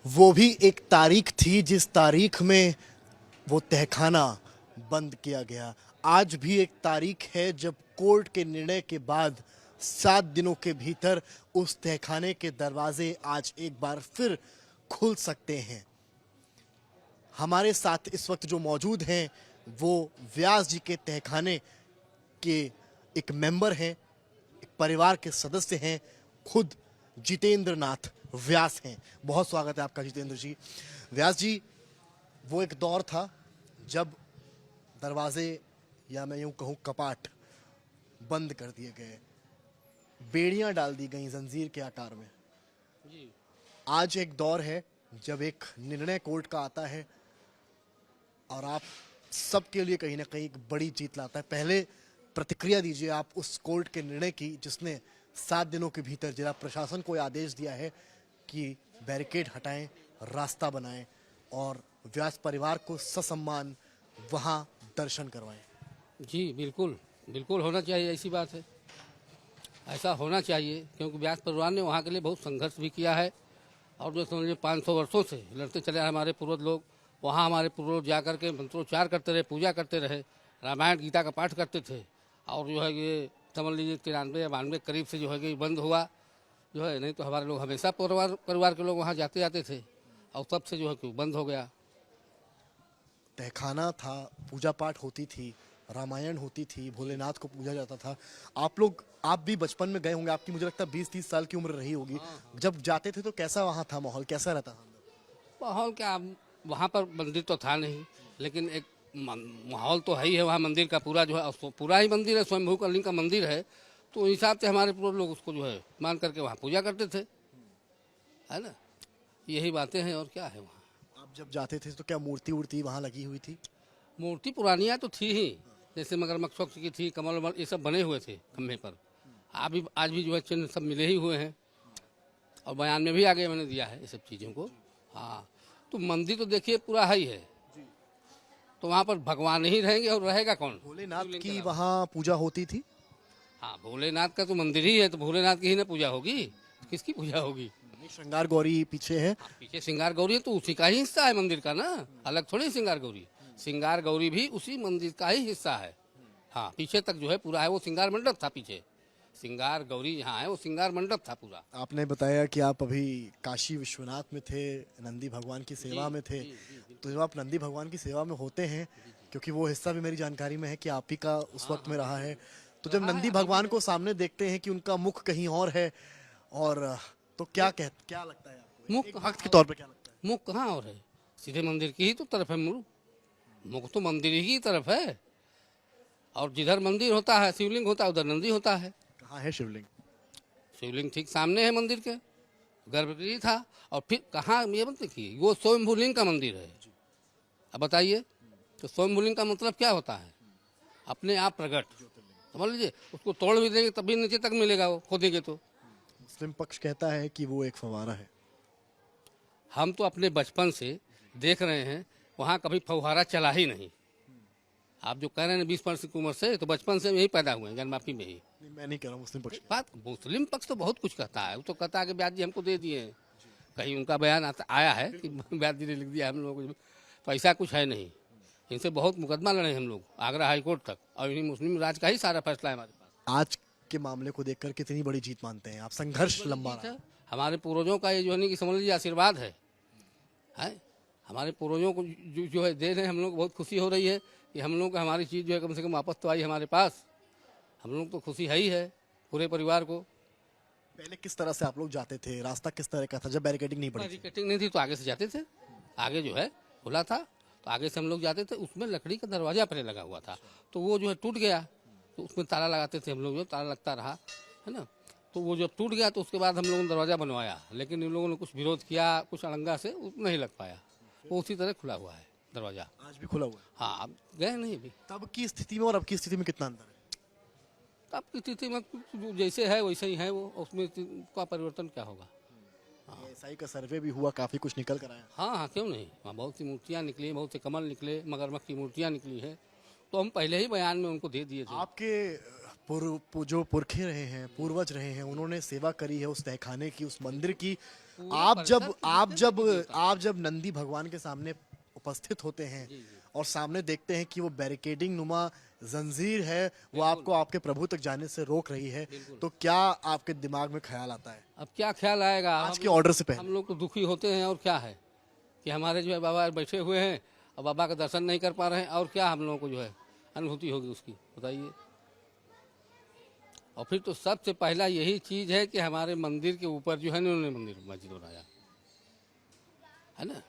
वो भी एक तारीख थी जिस तारीख में वो तहखाना बंद किया गया। आज भी एक तारीख है जब कोर्ट के निर्णय के बाद 7 दिनों के भीतर उस तहखाने के दरवाजे आज एक बार फिर खुल सकते हैं। हमारे साथ इस वक्त जो मौजूद हैं वो व्यास जी के तहखाने के एक मेंबर हैं, एक परिवार के सदस्य हैं, खुद जितेंद्र नाथ व्यास हैं। बहुत स्वागत है आपका जितेंद्र जी। व्यास जी, वो एक दौर था जब दरवाजे या मैं यूं कहूं कपाट बंद कर दिए गए, बेड़ियां डाल दी गई जंजीर के आकार में। जी। आज एक दौर है जब एक निर्णय कोर्ट का आता है और आप सबके लिए कहीं ना कहीं एक बड़ी जीत लाता है। पहले प्रतिक्रिया दीजिए आप उस कोर्ट के निर्णय की जिसने 7 दिनों के भीतर जिला प्रशासन को आदेश दिया है कि बैरिकेड हटाएं, रास्ता बनाएं और व्यास परिवार को ससम्मान वहां दर्शन करवाएं। जी बिल्कुल बिल्कुल होना चाहिए, ऐसी बात है, ऐसा होना चाहिए क्योंकि व्यास परिवार ने वहाँ के लिए बहुत संघर्ष भी किया है। और जो समझिए 500 वर्षों से लड़ते चले आए हमारे पूर्वज लोग। वहाँ हमारे पूर्वज जा कर के मंत्रोच्चार करते रहे, पूजा करते रहे, रामायण गीता का पाठ करते थे। और जो है ये समझ लीजिए 93 या 92 करीब से जो है कि बंद हुआ जो है, नहीं तो हमारे लोग हमेशा परिवार के लोग वहाँ जाते जाते थे और तब से जो है कि बंद हो गया। तहखाना था, पूजा पाठ होती थी, रामायण होती थी, भोलेनाथ को पूजा जाता था। आप भी बचपन में गए होंगे, आपकी मुझे लगता है 20-30 साल की उम्र रही होगी। जब जाते थे तो कैसा वहाँ था माहौल, कैसा रहता था? माहौल क्या, वहाँ पर मंदिर तो था नहीं, लेकिन एक माहौल तो है ही है वहाँ मंदिर का। पूरा जो है पूरा ही मंदिर है, स्वयंभू कलिंग का मंदिर है। तो उस हिसाब से हमारे पूर्व लोग उसको जो है मान करके वहाँ पूजा करते थे, है ना। यही बातें हैं और क्या है वहाँ। आप जब जाते थे तो क्या मूर्ति वूर्ति वहाँ लगी हुई थी? मूर्ति पुरानियाँ तो थी ही, जैसे मगरमच्छ की थी, कमल वमल ये सब बने हुए थे खम्भे पर। आज भी जो है चिन्ह सब मिले ही हुए हैं और बयान में भी आगे मैंने दिया है ये सब चीज़ों को। हाँ, तो मंदिर तो देखिए पूरा है ही है, तो वहाँ पर भगवान ही रहेंगे और रहेगा कौन? भोलेनाथ की वहाँ पूजा होती थी? हाँ, भोलेनाथ का तो मंदिर ही है, तो भोलेनाथ की ही ना पूजा होगी, तो किसकी पूजा होगी? श्रृंगार गौरी पीछे है। हाँ, पीछे श्रृंगार गौरी है तो उसी का ही हिस्सा है मंदिर का ना, अलग थोड़ी श्रृंगार गौरी। श्रृंगार गौरी भी उसी मंदिर का ही हिस्सा है। हाँ, पीछे तक जो है पूरा है, वो श्रृंगार मंडप था पीछे। श्रृंगार गौरी यहाँ है, वो श्रृंगार मंडप था पूरा। आपने बताया कि आप अभी काशी विश्वनाथ में थे, नंदी भगवान की सेवा में थे। तो जब आप नंदी भगवान की सेवा में होते हैं, क्योंकि वो हिस्सा भी मेरी जानकारी में है कि आप ही का उस वक्त में रहा है, तो जब नंदी भगवान को सामने देखते हैं कि उनका मुख कहीं और है, और तो क्या लगता है आपको? मुख एक भक्त के तौर पे क्या लगता है? मुख कहाँ और है, सीधे मंदिर की ही तो तरफ है मुख। मुख तो मंदिर ही की तरफ है, और जिधर मंदिर होता है शिवलिंग होता है उधर नंदी होता है। कहाँ है शिवलिंग? शिवलिंग ठीक सामने है मंदिर के, गर्भगृह था। और फिर कहाँ ये मत देखिए, वो स्वयंभूलिंग का मंदिर है। अब बताइए, तो स्वयंभूलिंग का मतलब क्या होता है? अपने आप प्रकट, समझ लीजिए। उसको तोड़ भी देंगे तभी नीचे तक मिलेगा, वो खोदेंगे तो। मुस्लिम पक्ष कहता है कि वो एक फव्वारा है। हम तो अपने बचपन से देख रहे हैं, वहाँ कभी फव्वारा चला ही नहीं। आप जो कह रहे हैं 20 वर्ष की उम्र से, तो बचपन से यही पैदा हुए हैं, जन्मापी में ही। नहीं, मैं नहीं कह रहा हूँ मुस्लिम पक्ष। बात मुस्लिम पक्ष तो बहुत कुछ कहता है, वो तो कहता है कि ब्याज जी हमको दे दिए हैं। कहीं उनका बयान आया है कि ब्याज जी ने लिख दिया हम लोगों को, पैसा कुछ है नहीं। इनसे बहुत मुकदमा लड़े हम लोग आगरा हाई कोर्ट तक, और इन्हीं मुस्लिम राज का ही सारा फैसला है हमारे पास। आज के मामले को देखकर कितनी बड़ी जीत मानते हैं आप? संघर्ष लंबा रहा। हमारे पूर्वजों का ये जो है नहीं कि समझ लीजिए आशीर्वाद है। हमारे पूर्वजों को जो है दे रहे हैं, हम लोग को बहुत खुशी हो रही है कि हम लोग को हमारी चीज़ जो है कम से कम वापस तो आई हमारे पास। हम लोग तो खुशी है ही है पूरे परिवार को। पहले किस तरह से आप लोग जाते थे? रास्ता किस तरह का था जब बैरिकेडिंग नहीं पड़ी थी? बैरिकेडिंग नहीं थी तो आगे से जाते थे, आगे जो है खुला था तो आगे से हम लोग जाते थे। उसमें लकड़ी का दरवाजा पहले लगा हुआ था, तो वो जो है टूट गया, तो उसमें ताला लगाते थे हम लोग, जो ताला लगता रहा है ना। तो वो जब टूट गया तो उसके बाद हम लोगों ने दरवाज़ा बनवाया, लेकिन इन लोगों ने कुछ विरोध किया, कुछ अड़ंगा से नहीं लग पाया, वो उसी तरह खुला हुआ है दरवाज़ा। आज भी खुला हुआ है? हाँ, अब गए नहीं अभी। तब की स्थिति में और अब की स्थिति में कितना अंतर है? तब की स्थिति में जो जैसे है वैसे ही है वो, उसमें का परिवर्तन क्या होगा। एसआई का सर्वे भी हुआ, काफी कुछ निकल कर आया। हाँ हाँ, क्यों नहीं, वहाँ बहुत सी मूर्तियाँ निकली, बहुत से कमल निकले, मगरमच्छ की मूर्तियाँ निकली है, तो हम पहले ही बयान में उनको दे दिए थे। आपके जो पुरखे रहे हैं, पूर्वज रहे हैं, उन्होंने सेवा करी है उस तहखाने की, उस मंदिर की, पूरे आप जब परिसर के आप जितने जब देवी देवता आप जब नंदी भगवान के सामने उपस्थित होते हैं और सामने देखते हैं कि वो बैरिकेडिंग नुमा जंजीर है, वो आपको आपके प्रभु तक जाने से रोक रही है, तो क्या आपके दिमाग में ख्याल आता है अब क्या ख्याल आएगा? आज के ऑर्डर से पहले? हम लोग तो दुखी होते हैं, और क्या है कि हमारे जो है बाबा बैठे हुए हैं और बाबा का दर्शन नहीं कर पा रहे हैं, और क्या हम लोगों को जो है अनुभूति होगी उसकी, बताइए। और फिर तो सबसे पहला यही चीज़ है कि हमारे मंदिर के ऊपर जो है ना उन्होंने मंदिर मस्जिद बनाया है ना।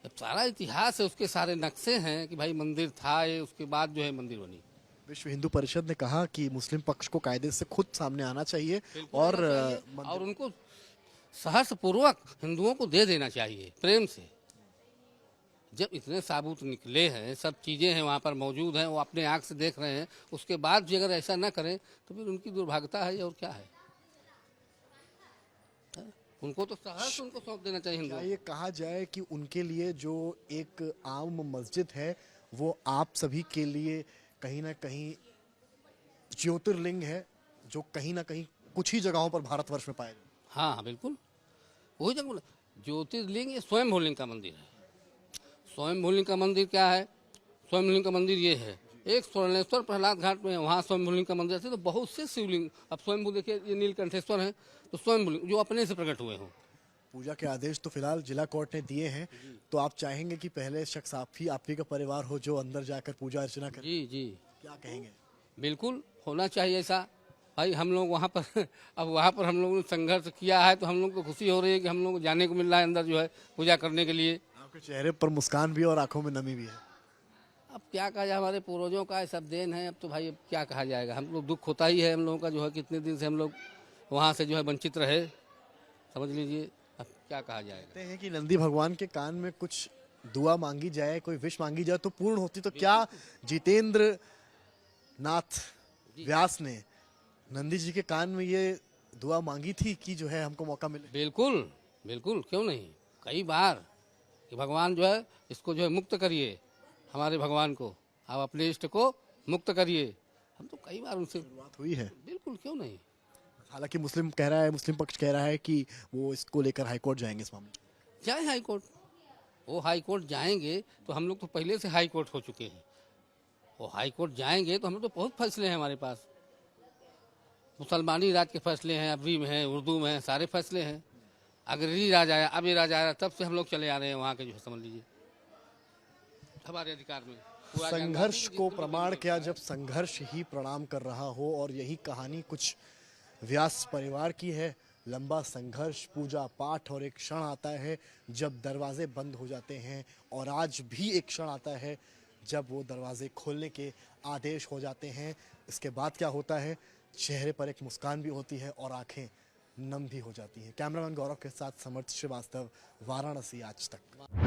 जब सारा इतिहास है, उसके सारे नक्शे हैं कि भाई मंदिर था ये, उसके बाद जो है मंदिर बनी। विश्व हिंदू परिषद ने कहा कि मुस्लिम पक्ष को कायदे से खुद सामने आना चाहिए और और उनको सहर्ष पूर्वक हिंदुओं को दे देना चाहिए, प्रेम से। जब इतने साबूत निकले हैं, सब चीज़ें हैं वहाँ पर मौजूद हैं, वो अपने आँख से देख रहे हैं, उसके बाद भी अगर ऐसा ना करें तो फिर उनकी दुर्भाग्यता है, और क्या है? उनको तो सहर्ष उनको सौंप देना चाहिए क्या हिंदुओं। ये कहा जाए कि उनके लिए जो एक आम मस्जिद है वो आप सभी के लिए कहीं ना कहीं ज्योतिर्लिंग है, जो कहीं ना कहीं कुछ ही जगहों पर भारतवर्ष में पाया जाता है? हाँ हाँ बिल्कुल, वही जगह बोला। ज्योतिर्लिंग ये स्वयं भूलिंग का मंदिर है। स्वयं भूलिंग का मंदिर क्या है? स्वयं भूलिंग का मंदिर ये है, एक स्वर्णेश्वर प्रहलाद घाट में है, वहाँ स्वयं भूलिंग का मंदिर है। तो बहुत से शिवलिंग, अब स्वयं भू देखिए, ये नीलकंठेश्वर है, तो स्वयं भूलिंग जो अपने से प्रकट हुए हों। पूजा के आदेश तो फिलहाल जिला कोर्ट ने दिए हैं, तो आप चाहेंगे कि पहले शख्स आप ही का परिवार हो जो अंदर जाकर पूजा अर्चना करे? जी जी, क्या कहेंगे? बिल्कुल होना चाहिए ऐसा। भाई हम लोग वहाँ पर अब वहाँ पर हम लोगों ने संघर्ष किया है, तो हम लोग को खुशी हो रही है कि हम लोग को जाने को मिल रहा है अंदर जो है पूजा करने के लिए। आपके चेहरे पर मुस्कान भी और आंखों में नमी भी है। अब क्या कहा जाए, हमारे पूर्वजों का ये सब देन है। अब तो भाई अब क्या कहा जाएगा, हम लोग दुख होता ही है हम लोगों का जो है, कितने दिन से हम लोग वहाँ से जो है वंचित रहे, समझ लीजिए। अब क्या कहा जाएगा। कहते हैं कि नंदी भगवान के कान में कुछ दुआ मांगी जाए, कोई विश मांगी जाए तो पूर्ण होती, तो क्या जितेंद्र नाथ व्यास ने नंदी जी के कान में ये दुआ मांगी थी कि जो है हमको मौका मिले? बिल्कुल बिल्कुल, क्यों नहीं, कई बार कि भगवान जो है इसको जो है मुक्त करिए, हमारे भगवान को आप अपने इष्ट को मुक्त करिए। हम तो कई बार उनसे बात हुई है। बिल्कुल, क्यों नहीं। हालांकि मुस्लिम पक्ष कह रहा है कि वो इसको लेकर हाईकोर्ट जाएंगे इस मामले में। जाए हाई कोर्ट, वो हाई कोर्ट जाएंगे तो हम लोग तो पहले से हाई कोर्ट हो चुके हैं। वो हाई कोर्ट जाएंगे तो हम लोग तो बहुत फैसले हैं हमारे पास, मुसलमानी राज के फैसले हैं, अरबी में हैं, उर्दू में हैं, सारे फैसले हैं। अग्रणी राज आया, अब ये राज आया, तब से हम लोग चले आ रहे हैं वहाँ के, जो है समझ लीजिए हमारे अधिकार में। पूरा संघर्ष को प्रमाण क्या जब संघर्ष ही प्रणाम कर रहा हो, और यही कहानी कुछ व्यास परिवार की है। लंबा संघर्ष, पूजा पाठ, और एक क्षण आता है जब दरवाजे बंद हो जाते हैं, और आज भी एक क्षण आता है जब वो दरवाजे खोलने के आदेश हो जाते हैं। इसके बाद क्या होता है? चेहरे पर एक मुस्कान भी होती है और आंखें नम भी हो जाती हैं। कैमरामैन गौरव के साथ समर्थ श्रीवास्तव, वाराणसी आज तक।